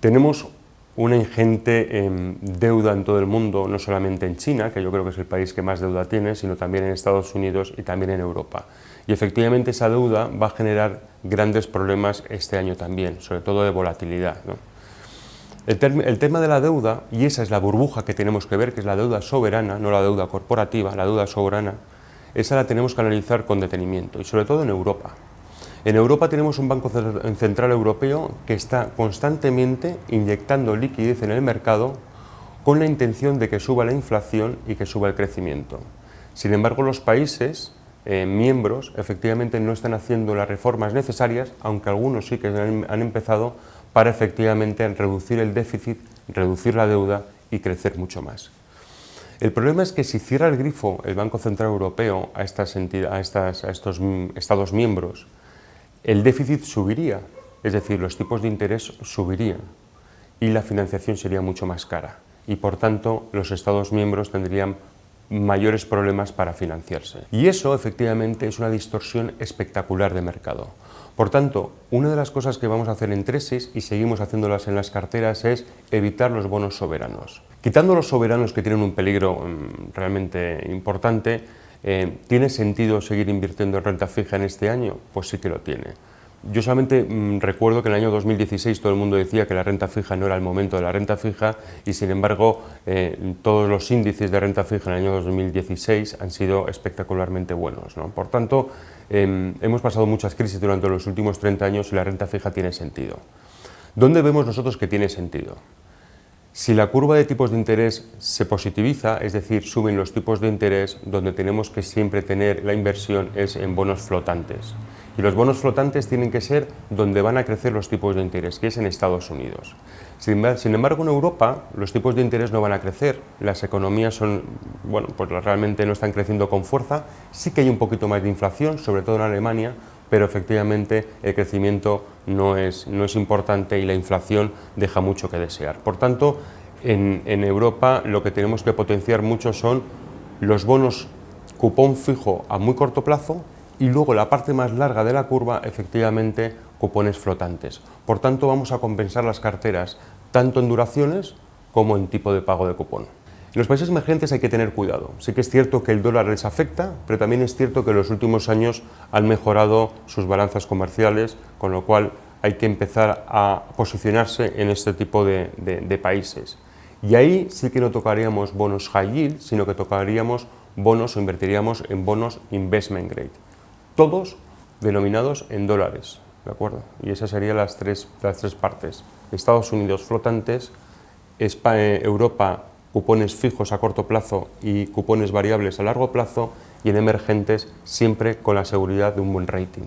Tenemos una ingente deuda en todo el mundo, no solamente en China, que yo creo que es el país que más deuda tiene, sino también en Estados Unidos y también en Europa. Y efectivamente esa deuda va a generar grandes problemas este año también, sobre todo de volatilidad, ¿no? El tema de la deuda, y esa es la burbuja que tenemos que ver, que es la deuda soberana, no la deuda corporativa, la deuda soberana, esa la tenemos que analizar con detenimiento, y sobre todo en Europa. En Europa tenemos un Banco Central Europeo que está constantemente inyectando liquidez en el mercado con la intención de que suba la inflación y que suba el crecimiento. Sin embargo, los países miembros efectivamente no están haciendo las reformas necesarias, aunque algunos sí que han empezado para efectivamente reducir el déficit, reducir la deuda y crecer mucho más. El problema es que si cierra el grifo el Banco Central Europeo a estos Estados miembros, el déficit subiría, es decir, los tipos de interés subirían y la financiación sería mucho más cara y por tanto los Estados miembros tendrían mayores problemas para financiarse. Y eso efectivamente es una distorsión espectacular de mercado. Por tanto, una de las cosas que vamos a hacer en Tresis, y seguimos haciéndolas en las carteras, es evitar los bonos soberanos. Quitando los soberanos que tienen un peligro realmente importante, ¿tiene sentido seguir invirtiendo en renta fija en este año? Pues sí que lo tiene. Yo solamente recuerdo que en el año 2016 todo el mundo decía que la renta fija no era el momento de la renta fija y sin embargo todos los índices de renta fija en el año 2016 han sido espectacularmente buenos, ¿no? Por tanto, hemos pasado muchas crisis durante los últimos 30 años y la renta fija tiene sentido. ¿Dónde vemos nosotros que tiene sentido? Si la curva de tipos de interés se positiviza, es decir, suben los tipos de interés, donde tenemos que siempre tener la inversión es en bonos flotantes. Y los bonos flotantes tienen que ser donde van a crecer los tipos de interés, que es en Estados Unidos. Sin embargo, en Europa los tipos de interés no van a crecer, las economías pues realmente no están creciendo con fuerza, sí que hay un poquito más de inflación, sobre todo en Alemania, pero efectivamente el crecimiento no es importante y la inflación deja mucho que desear. Por tanto, en Europa lo que tenemos que potenciar mucho son los bonos cupón fijo a muy corto plazo y luego la parte más larga de la curva, efectivamente, cupones flotantes. Por tanto, vamos a compensar las carteras tanto en duraciones como en tipo de pago de cupón. En los países emergentes hay que tener cuidado. Sí que es cierto que el dólar les afecta, pero también es cierto que en los últimos años han mejorado sus balanzas comerciales, con lo cual hay que empezar a posicionarse en este tipo de países. Y ahí sí que no tocaríamos bonos high yield, sino que tocaríamos bonos o invertiríamos en bonos investment grade. Todos denominados en dólares, ¿de acuerdo? Y esas serían las tres partes. Estados Unidos flotantes, Europa cupones fijos a corto plazo y cupones variables a largo plazo, y en emergentes siempre con la seguridad de un buen rating.